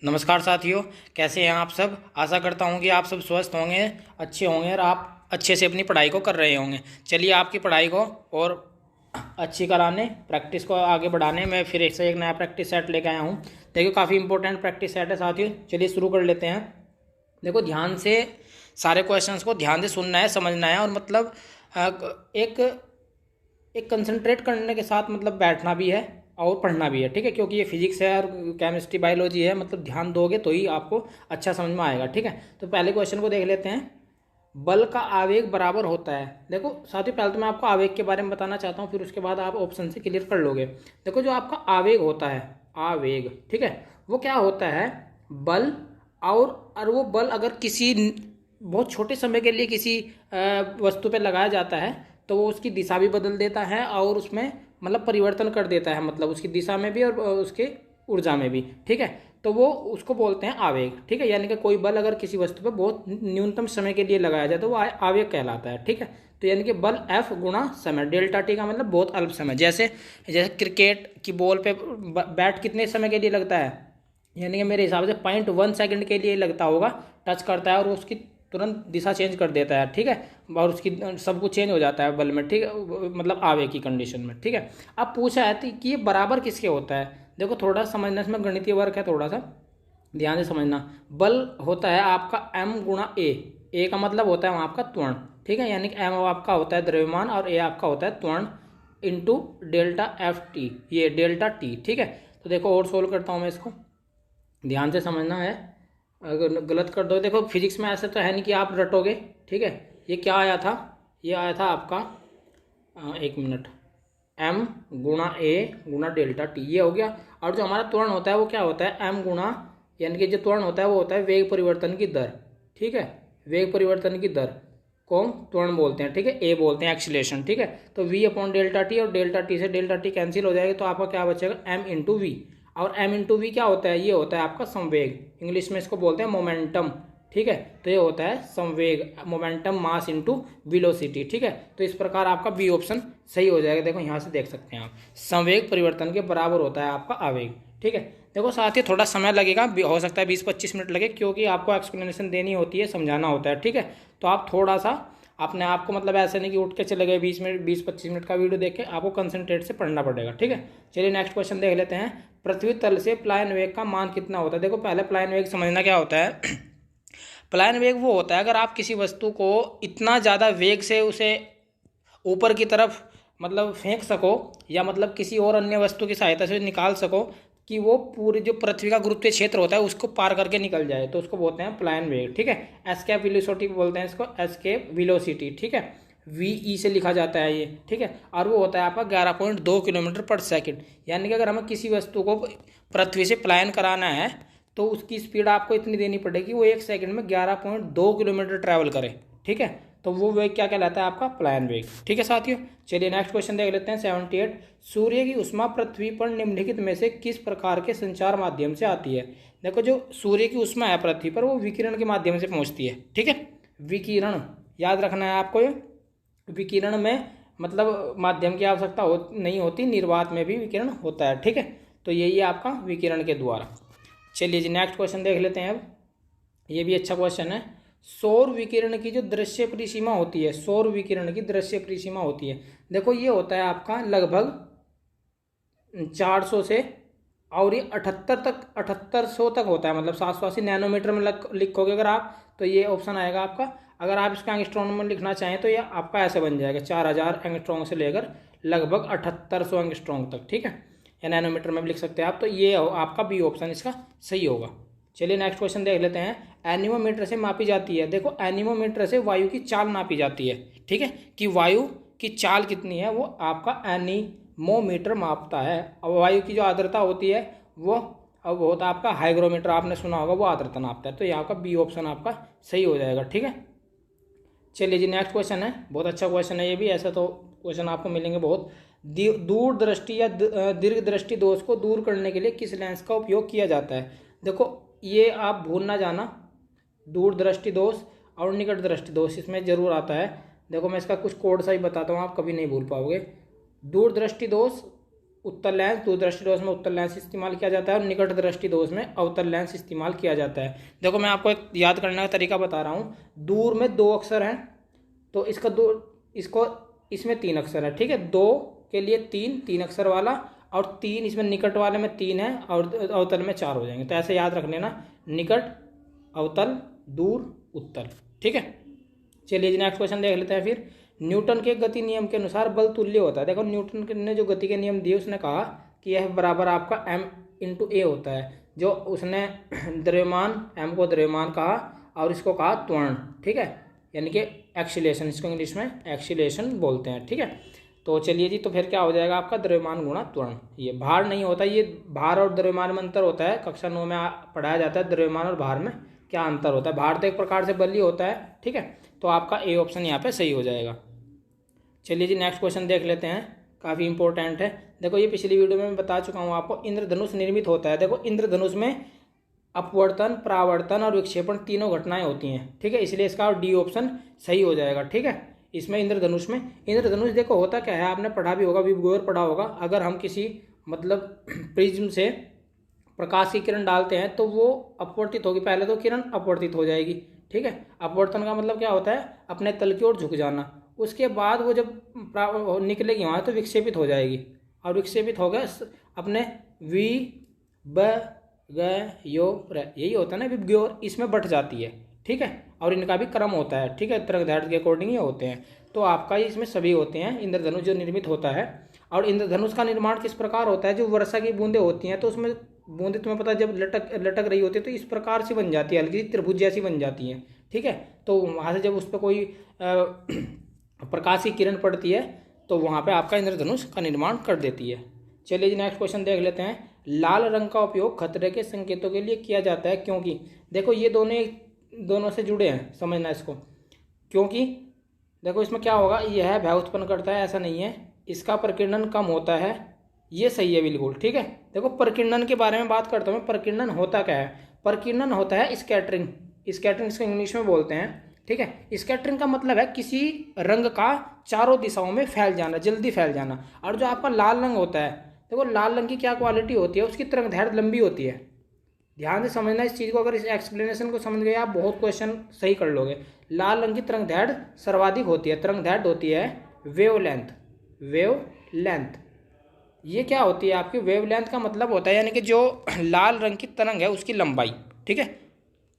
नमस्कार साथियों, कैसे हैं आप सब। आशा करता हूं कि आप सब स्वस्थ होंगे, अच्छे होंगे और आप अच्छे से अपनी पढ़ाई को कर रहे होंगे। चलिए आपकी पढ़ाई को और अच्छी कराने, प्रैक्टिस को आगे बढ़ाने में फिर से एक नया प्रैक्टिस सेट लेके आया हूं। देखिए काफ़ी इंपॉर्टेंट प्रैक्टिस सेट है साथियों। चलिए शुरू कर लेते हैं। देखो ध्यान से सारे क्वेश्चंस को ध्यान से सुनना है, समझना है और मतलब एक एक कंसंट्रेट करने के साथ मतलब बैठना भी है और पढ़ना भी है, ठीक है। क्योंकि ये फिजिक्स है और केमिस्ट्री बायोलॉजी है, मतलब ध्यान दोगे तो ही आपको अच्छा समझ में आएगा, ठीक है। तो पहले क्वेश्चन को देख लेते हैं। बल का आवेग बराबर होता है। देखो साथियों, पहले तो मैं आपको आवेग के बारे में बताना चाहता हूँ, फिर उसके बाद आप ऑप्शन से क्लियर कर लोगे। देखो जो आपका आवेग होता है, आवेग, ठीक है, वो क्या होता है, बल। और वो बल अगर किसी बहुत छोटे समय के लिए किसी वस्तु पे लगाया जाता है तो वो उसकी दिशा भी बदल देता है और उसमें मतलब परिवर्तन कर देता है, मतलब उसकी दिशा में भी और उसके ऊर्जा में भी, ठीक है। तो वो उसको बोलते हैं आवेग, ठीक है। यानी कि कोई बल अगर किसी वस्तु पर बहुत न्यूनतम समय के लिए लगाया जाए तो वो आवेग कहलाता है, ठीक है। तो यानी कि बल F गुणा समय, डेल्टा टी का मतलब बहुत अल्प समय। जैसे जैसे क्रिकेट की बॉल पे बैट कितने समय के लिए लगता है, यानी कि मेरे हिसाब से 0.1 सेकंड के लिए लगता होगा। टच करता है और उसकी तुरंत दिशा चेंज कर देता है, ठीक है। और उसकी सब कुछ चेंज हो जाता है बल में, ठीक है, मतलब आवेग की कंडीशन में, ठीक है। अब पूछा है कि ये बराबर किसके होता है। देखो थोड़ा समझना, इसमें गणितीय वर्क है, थोड़ा सा ध्यान से समझना। बल होता है आपका m गुणा ए का मतलब होता है वहाँ आपका त्वरण, ठीक है। यानी कि m आपका होता है द्रव्यमान और a आपका होता है त्वरण इंटू डेल्टा एफ टी, ये डेल्टा टी, ठीक है। तो देखो और सोल्व करता हूँ मैं इसको, ध्यान से समझना है। अगर गलत कर दो, देखो फिजिक्स में ऐसे तो है नहीं कि आप रटोगे, ठीक है। ये क्या आया था, ये आया था आपका एक मिनट, m गुणा ए गुणा डेल्टा टी, ये हो गया। और जो हमारा त्वरण होता है वो क्या होता है, m गुणा, यानी कि जो त्वरण होता है वो होता है वेग परिवर्तन की दर, ठीक है। वेग परिवर्तन की दर को त्वरण बोलते हैं, ठीक है। ए बोलते हैं एक्सीलरेशन, ठीक है। तो v अपॉन डेल्टा टी, और डेल्टा टी से डेल्टा टी कैंसिल हो जाएगा तो आपका क्या बचेगा, m इंटू वी। और m इंटू वी क्या होता है, ये होता है आपका संवेग, इंग्लिश में इसको बोलते हैं मोमेंटम, ठीक है। तो ये होता है संवेग, मोमेंटम मास इंटू वेलोसिटी, ठीक है। तो इस प्रकार आपका बी ऑप्शन सही हो जाएगा। देखो यहाँ से देख सकते हैं आप, संवेग परिवर्तन के बराबर होता है आपका आवेग, ठीक है। देखो साथ ही थोड़ा समय लगेगा, हो सकता है 20-25 मिनट लगे, क्योंकि आपको एक्सप्लेनेशन देनी होती है, समझाना होता है, ठीक है। तो आप थोड़ा सा अपने आप को, मतलब ऐसे नहीं कि उठ के चले गए 20-25 मिनट का वीडियो देख के, आपको कंसंट्रेट से पढ़ना पड़ेगा, ठीक है। चलिए नेक्स्ट क्वेश्चन देख लेते हैं। पृथ्वी तल से पलायन वेग का मान कितना होता है। देखो पहले पलायन वेग समझना क्या होता है। पलायन वेग वो होता है अगर आप किसी वस्तु को इतना ज़्यादा वेग से उसे ऊपर की तरफ मतलब फेंक सको, या मतलब किसी और अन्य वस्तु की सहायता से निकाल सको कि वो पूरी जो पृथ्वी का गुरुत्वीय क्षेत्र होता है उसको पार करके निकल जाए, तो उसको बोलते हैं पलायन वेग, ठीक है। एस्केप वेलोसिटी बोलते हैं इसको, एस्केप वेलोसिटी, ठीक है। वी से लिखा जाता है ये, ठीक है। और वो होता है आपका 11.2 किलोमीटर पर सेकंड। यानी कि अगर हमें किसी वस्तु को पृथ्वी से पलायन कराना है तो उसकी स्पीड आपको इतनी देनी पड़ेगी, वो 1 सेकंड में 11.2 किलोमीटर ट्रैवल करे, ठीक है। तो वो वेग क्या कहलाता है, आपका पलायन वेग, ठीक है साथियों। चलिए नेक्स्ट क्वेश्चन देख लेते हैं 78। सूर्य की उष्मा पृथ्वी पर निम्नलिखित में से किस प्रकार के संचार माध्यम से आती है। देखो जो सूर्य की उष्मा है पृथ्वी पर, वो विकिरण के माध्यम से पहुंचती है, ठीक है। विकिरण याद रखना है आपको, ये विकिरण में मतलब माध्यम की आवश्यकता नहीं होती, निर्वात में भी विकिरण होता है, ठीक है। तो यही है आपका विकिरण के द्वारा। चलिए जी नेक्स्ट क्वेश्चन देख लेते हैं अब, ये भी अच्छा क्वेश्चन है। सौर विकिरण की जो दृश्य परिसीमा होती है, सौर विकिरण की दृश्य परिसीमा होती है, देखो ये होता है आपका लगभग 400 से, और ये 7800 तक होता है, मतलब 780 नैनोमीटर में लिखोगे अगर आप, तो ये ऑप्शन आएगा आपका। अगर आप इसका एंगस्ट्रॉम में लिखना चाहें तो ये आपका ऐसे बन जाएगा, 4000 एंगस्ट्रॉम से लेकर लगभग 7800 एंगस्ट्रॉम तक, ठीक है। या नैनोमीटर में भी लिख सकते हैं आप, तो ये आपका बी ऑप्शन इसका सही होगा। चलिए नेक्स्ट क्वेश्चन देख लेते हैं। एनीमोमीटर से मापी जाती है, देखो एनीमोमीटर से वायु की चाल नापी जाती है, ठीक है, कि वायु की चाल कितनी है वो आपका एनीमोमीटर मापता है। और वायु की जो आर्द्रता होती है वो अब होता है आपका हाइग्रोमीटर, आपने सुना होगा, वो आर्द्रता नापता है। तो यहाँ का बी ऑप्शन आपका सही हो जाएगा, ठीक है। चलिए जी नेक्स्ट क्वेश्चन है, बहुत अच्छा क्वेश्चन है ये भी, ऐसा तो क्वेश्चन आपको मिलेंगे बहुत। दूर दृष्टि या दीर्घ दृष्टि दोष को दूर करने के लिए किस लेंस का उपयोग किया जाता है। देखो ये आप भूल ना जाना, दूर दृष्टि दोष और निकट दृष्टि दोष इसमें जरूर आता है। देखो मैं इसका कुछ कोड सा ही बताता हूँ, आप कभी नहीं भूल पाओगे। दूर दृष्टि दोष उत्तल लेंस, दूरदृष्टि दोष में उत्तल लेंस इस्तेमाल किया जाता है और निकट दृष्टि दोष में अवतल लेंस इस्तेमाल किया जाता है। देखो मैं आपको एक याद करने का तरीका बता रहा हूँ। दूर में 2 अक्षर हैं तो इसमें 3 अक्षर है, ठीक है। 2 के लिए 3 अक्षर वाला, और 3 इसमें निकट वाले में 3 है और अवतल में 4 हो जाएंगे। तो ऐसे याद रख लेना, निकट, अवतल, दूर, उत्तल, ठीक है। चलिए जी नेक्स्ट क्वेश्चन देख लेते हैं फिर। न्यूटन के गति नियम के अनुसार बल तुल्य होता है। देखो न्यूटन ने जो गति के नियम दिए, उसने कहा कि यह बराबर आपका m/a होता है। जो उसने द्रव्यमान, m को द्रव्यमान कहा और इसको कहा त्वरण, ठीक है, यानी कि एक्सीलरेशन, इसको इंग्लिश में एक्सीलरेशन बोलते हैं, ठीक है। तो चलिए जी, तो फिर क्या हो जाएगा आपका द्रव्यमान गुणा त्वरण। ये भार नहीं होता, ये भार और द्रव्यमान में अंतर होता है। कक्षा 9 में पढ़ाया जाता है द्रव्यमान और भार में क्या अंतर होता है। भार तो एक प्रकार से बल ही होता है, ठीक है। तो आपका ए ऑप्शन यहाँ पे सही हो जाएगा। चलिए जी नेक्स्ट क्वेश्चन देख लेते हैं, काफ़ी इंपॉर्टेंट है। देखो ये पिछली वीडियो में मैं बता चुका हूँ आपको, इंद्रधनुष निर्मित होता है। देखो इंद्रधनुष में अपवर्तन, परावर्तन और विक्षेपण तीनों घटनाएं होती हैं, ठीक है। इसलिए इसका डी ऑप्शन सही हो जाएगा, ठीक है। इसमें इंद्रधनुष देखो होता क्या है, आपने पढ़ा भी होगा, विबगोर पढ़ा होगा। अगर हम किसी मतलब प्रिज्म से प्रकाश की किरण डालते हैं तो वो अपवर्तित होगी, पहले तो किरण अपवर्तित हो जाएगी, ठीक है। अपवर्तन का मतलब क्या होता है, अपने तल की ओर झुक जाना। उसके बाद वो जब निकलेगी वहाँ तो विक्षेपित हो जाएगी, और विक्षेपित हो गए अपने वी ब ग यो र, यही होता है ना विबग्योर, इसमें बट जाती है, ठीक है। और इनका भी क्रम होता है, ठीक है, तरंगदैर्घ्य के अकॉर्डिंग ये होते हैं। तो आपका इसमें सभी होते हैं इंद्रधनुष जो निर्मित होता है। और इंद्रधनुष का निर्माण किस प्रकार होता है, जो वर्षा की बूंदें होती हैं तो उसमें बूंदें तुम्हें पता है जब लटक रही होती है तो इस प्रकार से बन जाती है, हल्की त्रिभुज जैसी बन जाती हैं, ठीक है। तो वहाँ से जब उस पर कोई प्रकाश की किरण पड़ती है तो वहाँ पे आपका इंद्रधनुष का निर्माण कर देती है। चलिए जी नेक्स्ट क्वेश्चन देख लेते हैं। लाल रंग का उपयोग खतरे के संकेतों के लिए किया जाता है क्योंकि, देखो ये दोनों से जुड़े हैं, समझना इसको। क्योंकि देखो इसमें क्या होगा, यह भय उत्पन्न करता है, ऐसा नहीं है। इसका प्रकीर्णन कम होता है, ये सही है बिल्कुल, ठीक है। देखो प्रकीर्णन के बारे में बात करता हूँ। प्रकीर्णन होता क्या है, प्रकीर्णन होता है स्कैटरिंग इसको इंग्लिश में बोलते हैं, ठीक है। स्कैटरिंग का मतलब है किसी रंग का चारों दिशाओं में फैल जाना, जल्दी फैल जाना। और जो आपका लाल रंग होता है, देखो लाल रंग की क्या क्वालिटी होती है, उसकी तरंगदैर्घ्य लंबी होती है। ध्यान से समझना इस चीज़ को, अगर इस एक्सप्लेनेशन को समझ गए आप बहुत क्वेश्चन सही कर लोगे। लाल रंग की तरंगदैर्घ्य सर्वाधिक होती है, तरंगदैर्घ्य होती है वेवलेंथ। ये क्या होती है आपकी वेवलेंथ का मतलब होता है, यानी कि जो लाल रंग की तरंग है उसकी लंबाई, ठीक है,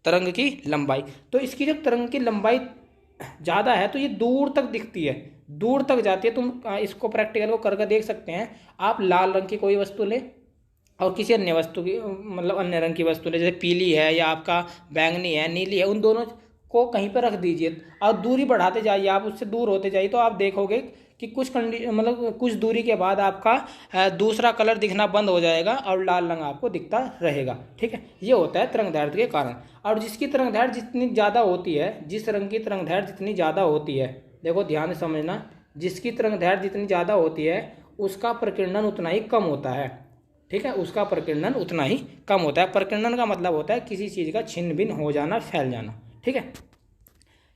तरंग की लंबाई। तो इसकी जब तरंग की लंबाई ज़्यादा है तो ये दूर तक दिखती है, दूर तक जाती है। तुम इसको प्रैक्टिकल को करके देख सकते हैं। आप लाल रंग की कोई वस्तु लें और किसी अन्य वस्तु की मतलब अन्य रंग की वस्तु लें, जैसे पीली है या आपका बैंगनी है, नीली है, उन दोनों को कहीं पर रख दीजिए और दूरी बढ़ाते जाइए, आप उससे दूर होते जाइए तो आप देखोगे कि कुछ दूरी के बाद आपका दूसरा कलर दिखना बंद हो जाएगा और लाल रंग आपको दिखता रहेगा, ठीक है। ये होता है तरंगदैर्घ्य के कारण। और जिसकी तरंगदैर्घ्य जितनी ज़्यादा होती है, जिस रंग की तरंगदैर्घ्य जितनी ज़्यादा होती है, देखो ध्यान से समझना, जिसकी तरंगदैर्घ्य जितनी ज़्यादा होती है उसका प्रकीर्णन उतना ही कम होता है, ठीक है, उसका प्रकीर्णन उतना ही कम होता है। प्रकीर्णन का मतलब होता है किसी चीज़ का छिन्न भिन्न हो जाना, फैल जाना, ठीक है।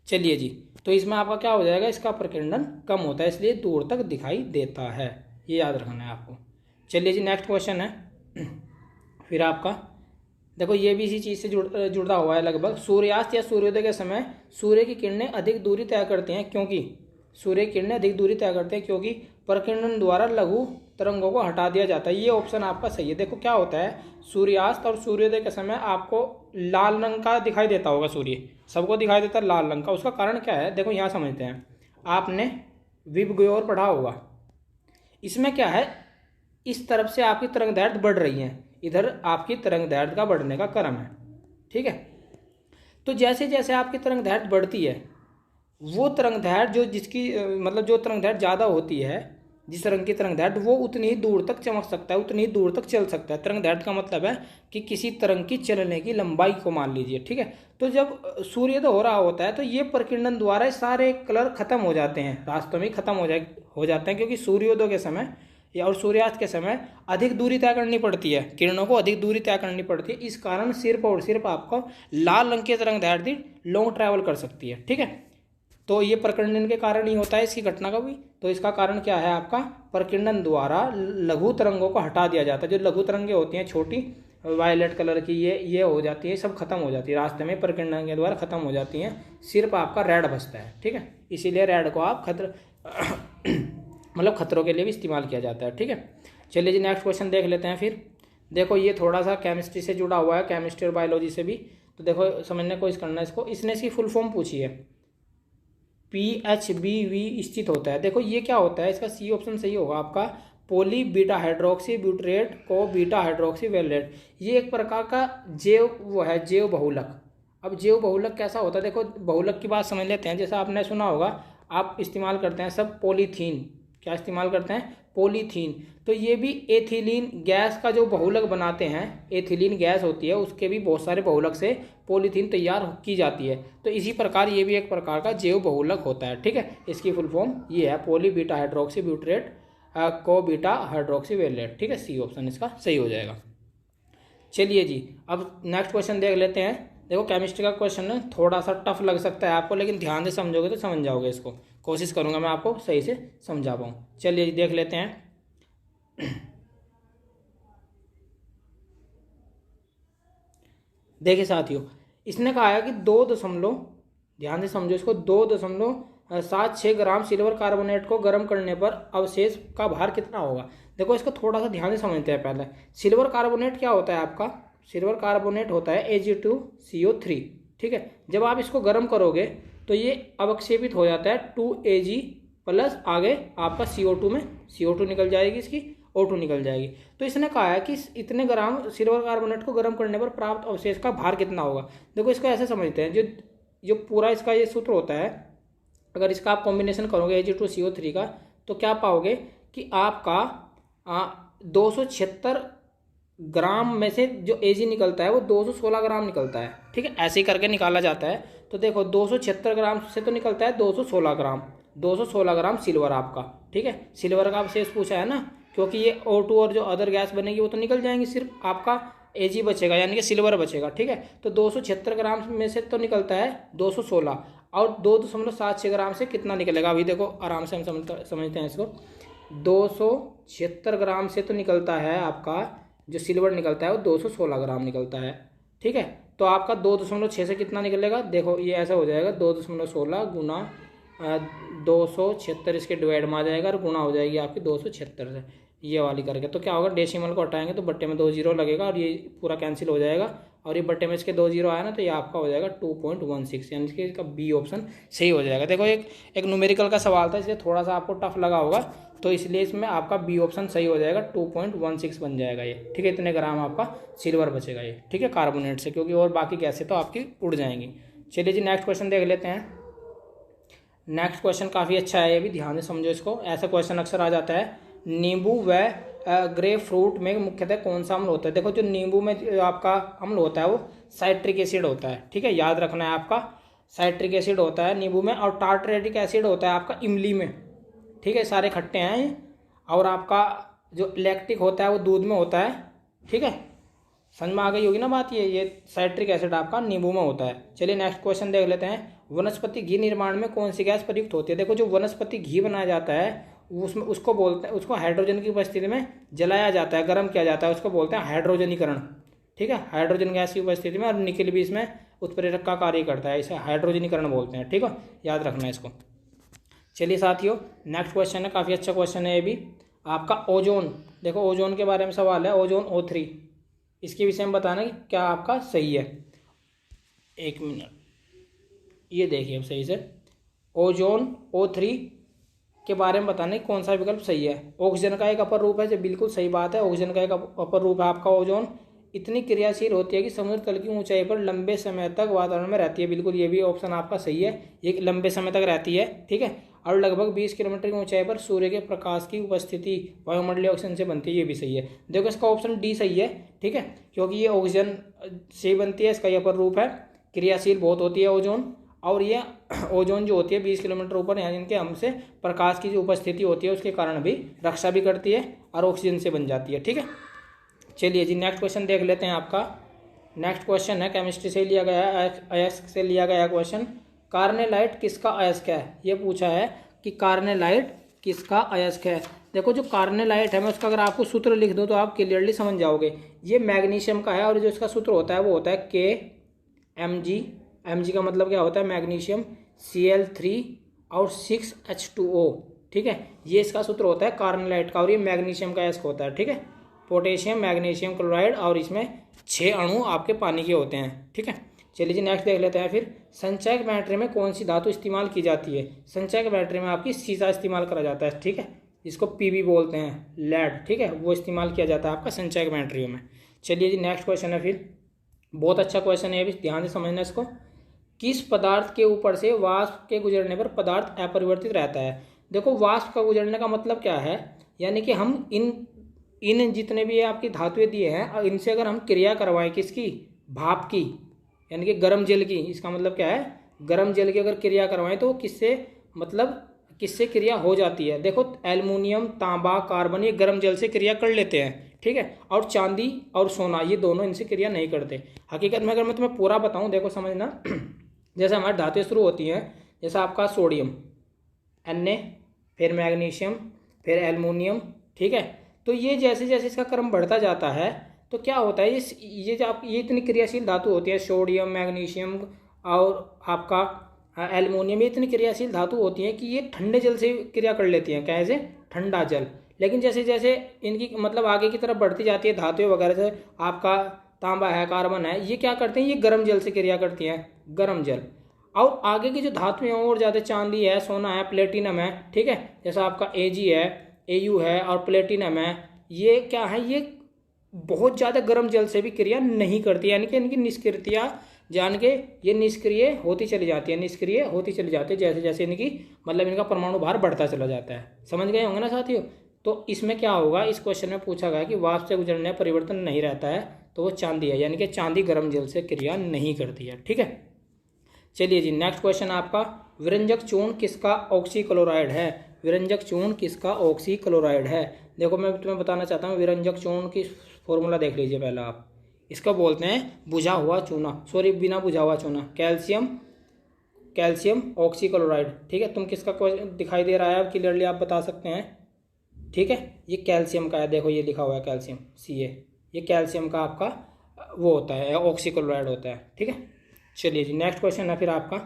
चलिए जी, तो इसमें आपका क्या हो जाएगा, इसका प्रकीर्णन कम होता है इसलिए दूर तक दिखाई देता है, ये याद रखना है आपको। चलिए जी नेक्स्ट क्वेश्चन है फिर आपका, देखो ये भी इसी चीज़ से जुड़ा हुआ है लगभग। सूर्यास्त या सूर्योदय के समय सूर्य की किरणें अधिक दूरी तय करते हैं क्योंकि प्रकीर्णन द्वारा लघु तरंगों को हटा दिया जाता है। ये ऑप्शन आपका सही है। देखो क्या होता है, सूर्यास्त और सूर्योदय के समय आपको लाल रंग का दिखाई देता होगा, सूर्य सबको दिखाई देता है लाल रंग का। उसका कारण क्या है, देखो यहाँ समझते हैं। आपने विबग्योर पढ़ा होगा, इसमें क्या है, इस तरफ से आपकी तरंगदैर्घ्य बढ़ रही है, इधर आपकी तरंगदैर्घ्य का बढ़ने का क्रम है, ठीक है। तो जैसे जैसे आपकी तरंगदैर्घ्य बढ़ती है, वो तरंगदैर्घ्य जो तरंगदैर्घ्य ज़्यादा होती है, जिस रंग की तरंगदैर्घ्य, वो उतनी ही दूर तक चमक सकता है, उतनी ही दूर तक चल सकता है। तरंगदैर्घ्य का मतलब है कि किसी तरंग की चलने की लंबाई को मान लीजिए, ठीक है। तो जब सूर्योदय हो रहा होता है तो ये प्रकीर्णन द्वारा सारे कलर खत्म हो जाते हैं, रास्तों में खत्म हो जाते हैं, क्योंकि सूर्योदय के समय और सूर्यास्त के समय अधिक दूरी तय करनी पड़ती है, किरणों को अधिक दूरी तय करनी पड़ती है। इस कारण सिर्फ और सिर्फ आपको लाल रंग की तरंगदैर्घ्य लॉन्ग ट्रैवल कर सकती है, ठीक है। तो ये प्रकीर्णन के कारण ही होता है इसकी घटना का भी। तो इसका कारण क्या है आपका, प्रकीर्णन द्वारा लघु तरंगों को हटा दिया जाता है। जो लघु तरंगें होती हैं छोटी वायलेट कलर की, ये हो जाती है, सब खत्म हो जाती है रास्ते में, प्रकीर्णन के द्वारा खत्म हो जाती हैं, सिर्फ आपका रेड बचता है। ठीक है, इसीलिए रेड को आप मतलब खतरों के लिए भी इस्तेमाल किया जाता है। ठीक है, चलिए जी नेक्स्ट क्वेश्चन देख लेते हैं। फिर देखो ये थोड़ा सा केमिस्ट्री से जुड़ा हुआ है, केमिस्ट्री और बायोलॉजी से भी, तो देखो समझने की कोशिश करना इसको। इसने इसकी फुल फॉर्म पूछी है, PHBV स्थित होता है। देखो ये क्या होता है, इसका सी ऑप्शन सही होगा आपका, पोली बीटा हाइड्रोक्सी ब्यूटरेट को बीटा हाइड्रोक्सी वेलेट। ये एक प्रकार का जैव वो है, जैव बहुलक। अब जैव बहुलक कैसा होता है, देखो बहुलक की बात समझ लेते हैं। जैसा आपने सुना होगा, आप इस्तेमाल करते हैं सब पॉलीथीन, क्या इस्तेमाल करते हैं, पॉलीथीन। तो ये भी एथिलीन गैस का जो बहुलक बनाते हैं, एथिलीन गैस होती है, उसके भी बहुत सारे बहुलक से पॉलीथीन तैयार की जाती है। तो इसी प्रकार ये भी एक प्रकार का जैव बहुलक होता है। ठीक है, इसकी फुल फॉर्म ये है, पोली बीटा हाइड्रोक्सी ब्यूटरेट को बीटा हाइड्रोक्सी वेलेट। ठीक है, सी ऑप्शन इसका सही हो जाएगा। चलिए जी अब नेक्स्ट क्वेश्चन देख लेते हैं। देखो केमिस्ट्री का क्वेश्चन थोड़ा सा टफ लग सकता है आपको, लेकिन ध्यान से समझोगे तो समझ जाओगे इसको। कोशिश करूंगा मैं आपको सही से समझा पाऊँ। चलिए जी देख लेते हैं। देखिए साथियों, इसने कहा है कि 2 ध्यान से समझो इसको, 2.76 ग्राम सिल्वर कार्बोनेट को गर्म करने पर अवशेष का भार कितना होगा। देखो इसको थोड़ा सा ध्यान से समझते हैं। पहले सिल्वर कार्बोनेट क्या होता है आपका, सिल्वर कार्बोनेट होता है Ag2CO3। ठीक है, जब आप इसको गर्म करोगे तो ये अवक्षेपित हो जाता है 2Ag प्लस आगे आपका CO2 में CO2 निकल जाएगी, इसकी O2 निकल जाएगी। तो इसने कहा है कि इतने ग्राम सिल्वर कार्बोनेट को गर्म करने पर प्राप्त अवशेष का भार कितना होगा। देखो इसको ऐसे समझते हैं, जो पूरा इसका ये सूत्र होता है, अगर इसका आप कॉम्बिनेशन करोगे Ag2CO3 का, तो क्या पाओगे कि आपका 276 ग्राम में से जो Ag निकलता है वो 216 ग्राम निकलता है। ठीक है, ऐसे ही करके निकाला जाता है। तो देखो 276 ग्राम से तो निकलता है 216 ग्राम, 216 ग्राम सिल्वर आपका। ठीक है, सिल्वर का अवशेष पूछा है ना, क्योंकि ये O2 और जो अदर गैस बनेगी वो तो निकल जाएंगी, सिर्फ आपका Ag बचेगा, यानी कि सिल्वर बचेगा। ठीक है, तो 276 ग्राम में से तो निकलता है 216, और 2.76 ग्राम से कितना निकलेगा, अभी देखो आराम से हम समझते हैं इसको। 276 ग्राम से तो निकलता है आपका जो सिल्वर निकलता है वो 216 ग्राम निकलता है। ठीक है, तो आपका 2.6 से कितना निकलेगा, देखो ये ऐसा हो जाएगा, 2.16 गुना 276 इसके डिवाइड में आ जाएगा और गुना हो जाएगी आपकी 276 से, ये वाली करके। तो क्या होगा, डेसिमल को हटाएंगे तो बट्टे में 2 जीरो लगेगा और ये पूरा कैंसिल हो जाएगा, और ये बट्टे में इसके 2 जीरो आया ना, तो ये आपका हो जाएगा 2.16, यानी कि इसका बी ऑप्शन सही हो जाएगा। देखो एक न्यूमेरिकल का सवाल था, इसलिए थोड़ा सा आपको टफ लगा होगा, तो इसलिए इसमें आपका बी ऑप्शन सही हो जाएगा, 2.16 बन जाएगा ये। ठीक है, इतने ग्राम आपका सिल्वर बचेगा ये। ठीक है, कार्बोनेट से, क्योंकि और बाकी गैसें तो आपकी उड़ जाएंगी। चलिए जी नेक्स्ट क्वेश्चन देख लेते हैं। नेक्स्ट क्वेश्चन काफ़ी अच्छा है, ये भी ध्यान से समझो इसको। ऐसा क्वेश्चन अक्सर आ जाता है, नींबू व ग्रेप फ्रूट में मुख्यतः कौन सा अम्ल होता है। देखो जो नींबू में आपका अम्ल होता है वो साइट्रिक एसिड होता है। ठीक है, याद रखना है आपका, साइट्रिक एसिड होता है नींबू में, और टार्टरेटिक एसिड होता है आपका इमली में। ठीक है, सारे खट्टे हैं। और आपका जो लैक्टिक होता है वो दूध में होता है। ठीक है, समझ में आ गई होगी ना बात, ये साइट्रिक एसिड आपका नींबू में होता है। चलिए नेक्स्ट क्वेश्चन देख लेते हैं, वनस्पति घी निर्माण में कौन सी गैस प्रयुक्त होती है। देखो जो वनस्पति घी बनाया जाता है उसमें उसको बोलते हैं, उसको हाइड्रोजन की उपस्थिति में जलाया जाता है, गर्म किया जाता है, उसको बोलते हैं हाइड्रोजनीकरण। ठीक है, हाइड्रोजन गैस की उपस्थिति में, और निकल भी इसमें उत्प्रेरक का कार्य करता है, इसे हाइड्रोजनीकरण बोलते हैं। ठीक है, याद रखना है इसको। चलिए साथियों नेक्स्ट क्वेश्चन है, काफ़ी अच्छा क्वेश्चन है ये भी आपका, ओजोन। देखो ओजोन के बारे में सवाल है, ओजोन O3, इसके विषय में बताना कि क्या आपका सही है। एक मिनट, ये देखिए अब सही से, ओजोन O3 के बारे में बताने कौन सा विकल्प सही है। ऑक्सीजन का एक अपर रूप है, जो बिल्कुल सही बात है, ऑक्सीजन का एक अपर रूप है आपका ओजोन। इतनी क्रियाशील होती है कि समुद्र तल की ऊंचाई पर लंबे समय तक वातावरण में रहती है, बिल्कुल ये भी ऑप्शन आपका सही है, ये लंबे समय तक रहती है। ठीक है, और लगभग 20 किलोमीटर की ऊंचाई पर सूर्य के प्रकाश की उपस्थिति वायुमंडलीय ऑक्सीजन से बनती है, ये भी सही है। देखो इसका ऑप्शन डी सही है। ठीक है, क्योंकि ये ऑक्सीजन से बनती है, इसका ये अपर रूप है, क्रियाशील बहुत होती है ओजोन, और ये ओजोन जो होती है 20 किलोमीटर ऊपर, यहाँ जिनके हमसे प्रकाश की जो उपस्थिति होती है उसके कारण भी रक्षा भी करती है और ऑक्सीजन से बन जाती है। ठीक है, चलिए जी नेक्स्ट क्वेश्चन देख लेते हैं। आपका नेक्स्ट क्वेश्चन है, केमिस्ट्री से लिया गया है, अयस्क से लिया गया क्वेश्चन। कार्नेलाइट किसका अयस्क है, ये पूछा है कि कार्नेलाइट किसका अयस्क है। देखो जो कार्नेलाइट है, मैं उसका अगर आपको सूत्र लिख दूं तो आप क्लियरली समझ जाओगे। ये मैग्नीशियम का है और जो इसका सूत्र होता है वो होता है KMg। Mg का मतलब क्या होता है, मैग्नीशियम, Cl3 और 6H2O। ठीक है, ये इसका सूत्र होता है कार्नेलाइट का और ये मैग्नीशियम का अयस्क होता है। ठीक है, पोटेशियम मैग्नीशियम क्लोराइड और इसमें 6 अणु आपके पानी के होते हैं। ठीक है, चलिए जी नेक्स्ट देख लेते हैं फिर। संचयक बैटरी में कौन सी धातु इस्तेमाल की जाती है। संचयक बैटरी में आपकी सीसा इस्तेमाल करा जाता है। ठीक है, जिसको PB बोलते हैं, लेड। ठीक है, वो इस्तेमाल किया जाता है आपका संचयक बैटरियों में। चलिए जी नेक्स्ट क्वेश्चन है फिर, बहुत अच्छा क्वेश्चन है, अभी ध्यान से समझना इसको। किस पदार्थ के ऊपर से वाष्प के गुजरने पर पदार्थ अपरिवर्तित रहता है। देखो वाष्प का गुजरने का मतलब क्या है, यानी कि हम इन जितने भी आपकी धातुएं दिए हैं इनसे अगर हम क्रिया करवाएं, किसकी, भाप की, यानी कि गर्म जल की। इसका मतलब क्या है, गर्म जल की अगर क्रिया करवाएं तो किससे, मतलब किससे क्रिया हो जाती है। देखो एल्युमिनियम, तांबा, कार्बन ये गर्म जल से क्रिया कर लेते हैं। ठीक है, और चांदी और सोना ये दोनों इनसे क्रिया नहीं करते। हकीकत में अगर मैं तुम्हें पूरा बताऊं, देखो समझना जैसे हमारी धातुएं शुरू होती हैं, जैसा आपका सोडियम Na, फिर मैग्नीशियम, फिर एल्युमिनियम। ठीक है, तो ये जैसे जैसे इसका क्रम बढ़ता जाता है तो क्या होता है, ये जो आप ये इतनी क्रियाशील धातु होती है, सोडियम, मैग्नीशियम और आपका एल्युमिनियम, ये इतनी क्रियाशील धातु होती है कि ये ठंडे जल से क्रिया कर लेती हैं, कैसे, ठंडा जल। लेकिन जैसे जैसे इनकी मतलब आगे की तरफ बढ़ती जाती है धातुएं वगैरह से, आपका तांबा है, कार्बन है, ये क्या करते हैं, ये गर्म जल से क्रिया करती हैं, गर्म जल। और आगे की जो धातुएं और ज़्यादा, चांदी है, सोना है, प्लेटिनम है। ठीक है, जैसा आपका Ag है, Au है और प्लेटिनम है, ये क्या है, ये बहुत ज़्यादा गर्म जल से भी क्रिया नहीं करती, यानी कि इनकी निष्क्रियता जान के ये निष्क्रिय होती चली जाती है, निष्क्रिय होती चली जाती है जैसे जैसे इनकी मतलब इनका परमाणु भार बढ़ता चला जाता है। समझ गए होंगे ना साथियों। तो इसमें क्या होगा, इस क्वेश्चन में पूछा गया कि वाष्प से गुजरने परिवर्तन नहीं रहता है, तो वो चांदी है, यानी कि चांदी गर्म जल से क्रिया नहीं करती है। ठीक है, चलिए जी नेक्स्ट क्वेश्चन आपका, विरंजक चूर्ण किसका ऑक्सीक्लोराइड है। विरंजक चूर्ण किसका ऑक्सीक्लोराइड है। देखो मैं तुम्हें बताना चाहता हूँ, विरंजक चूर्ण की फॉर्मूला देख लीजिए पहला आप। इसका बोलते हैं बुझा हुआ चूना, सॉरी बिना बुझा हुआ चूना, कैल्शियम ऑक्सीक्लोराइड। ठीक है, तुम किसका दिखाई दे रहा है अब क्लियरली आप बता सकते हैं। ठीक है, ये कैल्शियम का है, देखो ये लिखा हुआ है कैल्शियम, Ca, ये कैल्शियम का आपका वो होता है, ऑक्सीक्लोराइड होता है। ठीक है, चलिए जी नेक्स्ट क्वेश्चन है फिर आपका,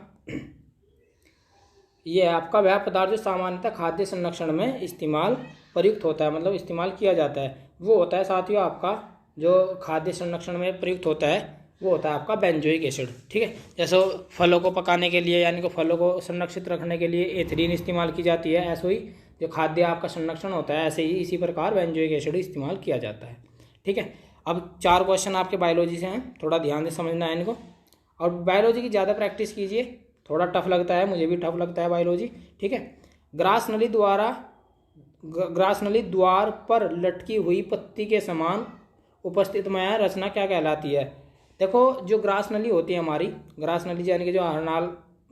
ये है आपका वह पदार्थ जो सामान्यतः खाद्य संरक्षण में इस्तेमाल प्रयुक्त होता है, मतलब इस्तेमाल किया जाता है, वो होता है साथियों आपका जो खाद्य संरक्षण में प्रयुक्त होता है वो होता है आपका बेंजोइक एसिड। ठीक है, जैसे फलों को पकाने के लिए यानी कि फलों को संरक्षित रखने के लिए एथिलीन इस्तेमाल की जाती है, ऐसे ही जो खाद्य आपका संरक्षण होता है ऐसे ही इसी प्रकार बेंजोइक एसिड इस्तेमाल किया जाता है। ठीक है, अब 4 क्वेश्चन आपके बायोलॉजी से हैं, थोड़ा ध्यान से समझना है इनको, और बायोलॉजी की ज़्यादा प्रैक्टिस कीजिए, थोड़ा टफ लगता है, मुझे भी टफ लगता है बायोलॉजी। ठीक है, ग्रास नली द्वार पर लटकी हुई पत्ती के समान उपस्थित में रचना क्या कहलाती है। देखो जो ग्रास नली होती है हमारी, ग्रास नली यानी कि जो हरनाल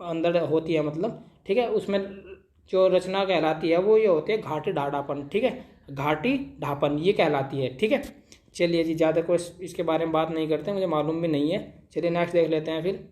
अंदर होती है मतलब, ठीक है, उसमें जो रचना कहलाती है वो ये होती है घाटी ढाढ़ापन। ठीक है, घाटी ढापन ये कहलाती है। ठीक है, चलिए जी ज़्यादा कोई इसके बारे में बात नहीं करते, मुझे मालूम भी नहीं है। चलिए नेक्स्ट देख लेते हैं फिर,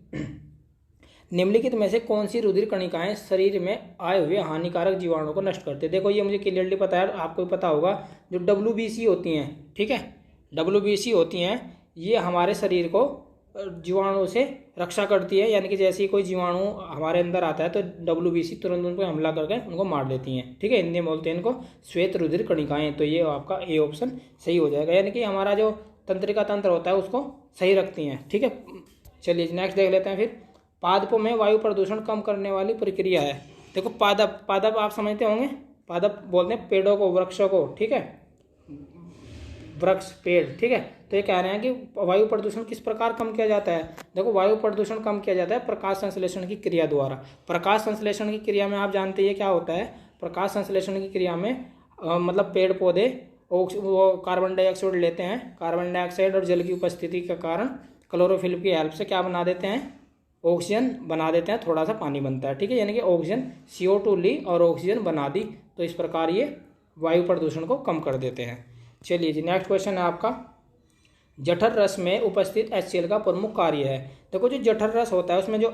निम्नलिखित में से कौन सी रुधिर कणिकाएं शरीर में आए हुए हानिकारक जीवाणुओं को नष्ट करते हैं। देखो ये मुझे क्लियरली पता है, आपको भी पता होगा, जो WBC होती हैं, ठीक है, WBC होती हैं, ये हमारे शरीर को जीवाणुओं से रक्षा करती है, यानी कि जैसे ही कोई जीवाणु हमारे अंदर आता है तो WBC तुरंत उन पर हमला करके उनको मार देती हैं। ठीक है, हिंदी में बोलते हैं इनको श्वेत रुधिर कणिकाएं, तो ये आपका A ऑप्शन सही हो जाएगा, यानी कि हमारा जो तंत्रिका तंत्र होता है उसको सही रखती हैं। ठीक है, चलिए नेक्स्ट देख लेते हैं फिर, पादपों में वायु प्रदूषण कम करने वाली प्रक्रिया है। देखो पादप आप समझते होंगे, पादप बोलते हैं पेड़ों को, वृक्षों को। ठीक है, वृक्ष पेड़। ठीक है, तो ये कह रहे हैं कि वायु प्रदूषण किस प्रकार कम किया जाता है। देखो वायु प्रदूषण कम किया जाता है प्रकाश संश्लेषण की क्रिया द्वारा। प्रकाश संश्लेषण की क्रिया में आप जानते हैं क्या होता है, प्रकाश संश्लेषण की क्रिया में मतलब पेड़ पौधे वो कार्बन डाइऑक्साइड लेते हैं, कार्बन डाइऑक्साइड और जल की उपस्थिति के कारण क्लोरोफिल की हेल्प से क्या बना देते हैं, ऑक्सीजन बना देते हैं, थोड़ा सा पानी बनता है। ठीक है, यानी कि ऑक्सीजन CO2 ली और ऑक्सीजन बना दी, तो इस प्रकार ये वायु प्रदूषण को कम कर देते हैं। चलिए जी नेक्स्ट क्वेश्चन है आपका, जठर रस में उपस्थित HCl का प्रमुख कार्य है। देखो जो जठर रस होता है उसमें जो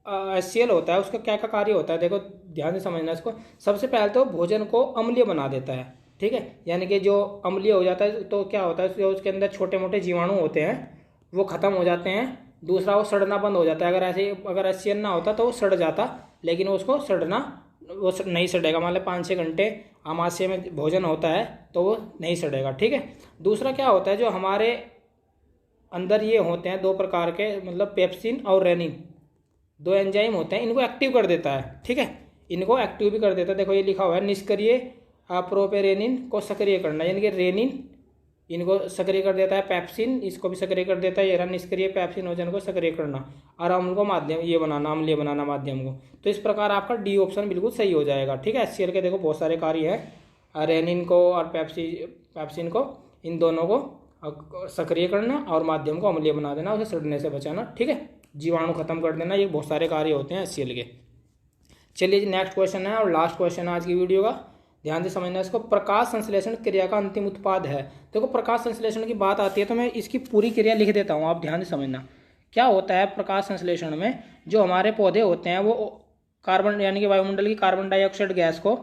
HCl होता है उसका क्या क्या कार्य होता है, देखो ध्यान से समझना इसको। सबसे पहले तो भोजन को अम्लीय बना देता है, ठीक है, यानी कि जो अम्लीय हो जाता है तो क्या होता है, जो उसके अंदर छोटे मोटे जीवाणु होते हैं वो खत्म हो जाते हैं। दूसरा, वो सड़ना बंद हो जाता है। अगर HCl ना होता तो वो सड़ जाता, लेकिन उसको सड़ना नहीं सड़ेगा। मान लो 5-6 घंटे अमाशय में भोजन होता है तो वो नहीं सड़ेगा, ठीक है। दूसरा क्या होता है, जो हमारे अंदर ये होते हैं 2 प्रकार के, मतलब पेप्सिन और रेनिन, 2 एंजाइम होते हैं, इनको एक्टिव कर देता है, ठीक है, इनको एक्टिव भी कर देता है। देखो ये लिखा हुआ है, निष्क्रिय प्रोपेरेनिन को सक्रिय करना, यानी कि रेनिन इनको सक्रिय कर देता है, पेप्सिन इसको भी सक्रिय कर देता है, ये रहा निष्क्रिय पेप्सिनोजन को सक्रिय करना, और अम्ल को माध्यम ये बनाना, अम्लीय बनाना माध्यम को। तो इस प्रकार आपका डी ऑप्शन बिल्कुल सही हो जाएगा, ठीक है। HCl के देखो बहुत सारे कार्य हैं, रेनिन को और पेप्सिन को, इन दोनों को सक्रिय करना और माध्यम को अम्लीय बना देना, उसे सड़ने से बचाना, ठीक है, जीवाणु खत्म कर देना, ये बहुत सारे कार्य होते हैं HCl के। चलिए नेक्स्ट क्वेश्चन है और लास्ट क्वेश्चन है आज की वीडियो का, ध्यान से समझना इसको। प्रकाश संश्लेषण क्रिया का अंतिम उत्पाद है। देखो प्रकाश संश्लेषण की बात आती है तो मैं इसकी पूरी क्रिया लिख देता हूँ, आप ध्यान से समझना। क्या होता है प्रकाश संश्लेषण में, जो हमारे पौधे होते हैं वो कार्बन यानी कि वायुमंडल की कार्बन डाइऑक्साइड गैस को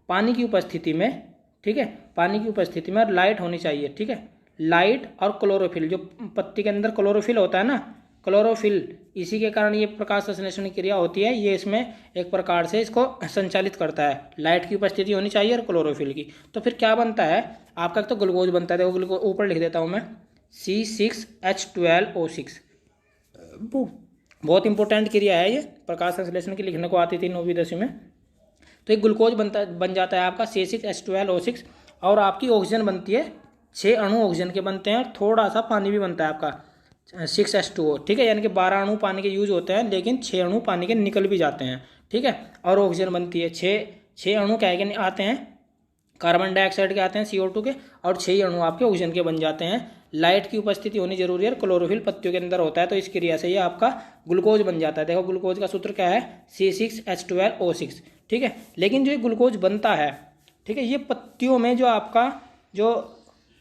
पानी की उपस्थिति में, ठीक है, पानी की उपस्थिति में, और लाइट होनी चाहिए, ठीक है, लाइट और क्लोरोफिल, जो पत्ती के अंदर क्लोरोफिल होता है ना, क्लोरोफिल, इसी के कारण ये प्रकाश संश्लेषण की क्रिया होती है, ये इसमें एक प्रकार से इसको संचालित करता है। लाइट की उपस्थिति होनी चाहिए और क्लोरोफिल की। तो फिर क्या बनता है आपका, तो ग्लूकोज बनता है। देखो ग्लूकोज ऊपर लिख देता हूँ मैं, C6H12O6, बहुत इंपॉर्टेंट क्रिया है ये, प्रकाश संश्लेषण की लिखने को आती थी 9वीं 10वीं में। तो एक ग्लूकोज बन जाता है आपका C6H12O6, और आपकी ऑक्सीजन बनती है, 6 अणु ऑक्सीजन के बनते हैं, और थोड़ा सा पानी भी बनता है आपका 6H2O, ठीक है, यानी कि 12 अणु पानी के यूज होते हैं, लेकिन 6 अणु पानी के निकल भी जाते हैं, ठीक है, और ऑक्सीजन बनती है। 6 अणु क्या के आते हैं, कार्बन डाइऑक्साइड के आते हैं, CO2 के, और 6 अणु आपके ऑक्सीजन के बन जाते हैं। लाइट की उपस्थिति होनी जरूरी है, क्लोरोफिल पत्तियों के अंदर होता है, तो इस क्रिया से ये आपका ग्लूकोज बन जाता है। देखो ग्लूकोज का सूत्र क्या है, C6H12O6, ठीक है। लेकिन जो ये ग्लूकोज बनता है, ठीक है, ये पत्तियों में जो आपका जो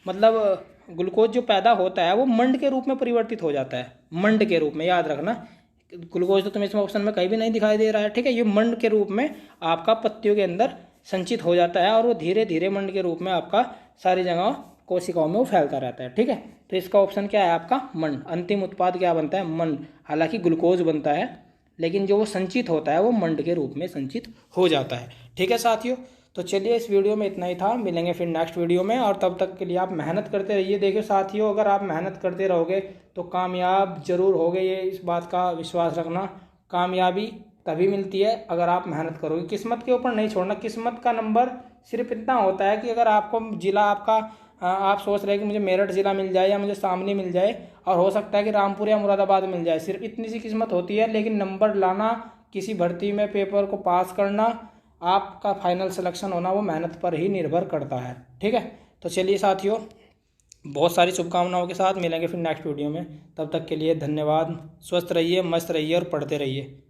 मतलब ग्लूकोज जो पैदा होता है वो मंड के रूप में परिवर्तित हो जाता है, मंड के रूप में, याद रखना। ग्लूकोज तो तुम्हें इसमें ऑप्शन में कहीं भी नहीं दिखाई दे रहा है, ठीक है, ये मंड के रूप में आपका पत्तियों के अंदर संचित हो जाता है, और वो धीरे धीरे मंड के रूप में आपका सारी जगह कोशिकाओं में वो फैलता रहता है, ठीक है। तो इसका ऑप्शन क्या है आपका, मंड। अंतिम उत्पाद क्या बनता है, मंड। हालांकि ग्लूकोज बनता है, लेकिन जो वो संचित होता है वो मंड के रूप में संचित हो जाता है, ठीक है साथियों। तो चलिए इस वीडियो में इतना ही था, मिलेंगे फिर नेक्स्ट वीडियो में, और तब तक के लिए आप मेहनत करते रहिए। देखिए साथियों, अगर आप मेहनत करते रहोगे तो कामयाब जरूर होगे, ये इस बात का विश्वास रखना। कामयाबी तभी मिलती है अगर आप मेहनत करोगे, किस्मत के ऊपर नहीं छोड़ना। किस्मत का नंबर सिर्फ इतना होता है कि अगर आपको जिला आपका आप सोच रहे हैं कि मुझे मेरठ जिला मिल जाए या मुझे शामली मिल जाए, और हो सकता है कि रामपुर या मुरादाबाद मिल जाए, सिर्फ इतनी सी किस्मत होती है। लेकिन नंबर लाना, किसी भर्ती में पेपर को पास करना, आपका फाइनल सिलेक्शन होना, वो मेहनत पर ही निर्भर करता है, ठीक है। तो चलिए साथियों, बहुत सारी शुभकामनाओं के साथ मिलेंगे फिर नेक्स्ट वीडियो में। तब तक के लिए धन्यवाद। स्वस्थ रहिए, मस्त रहिए और पढ़ते रहिए।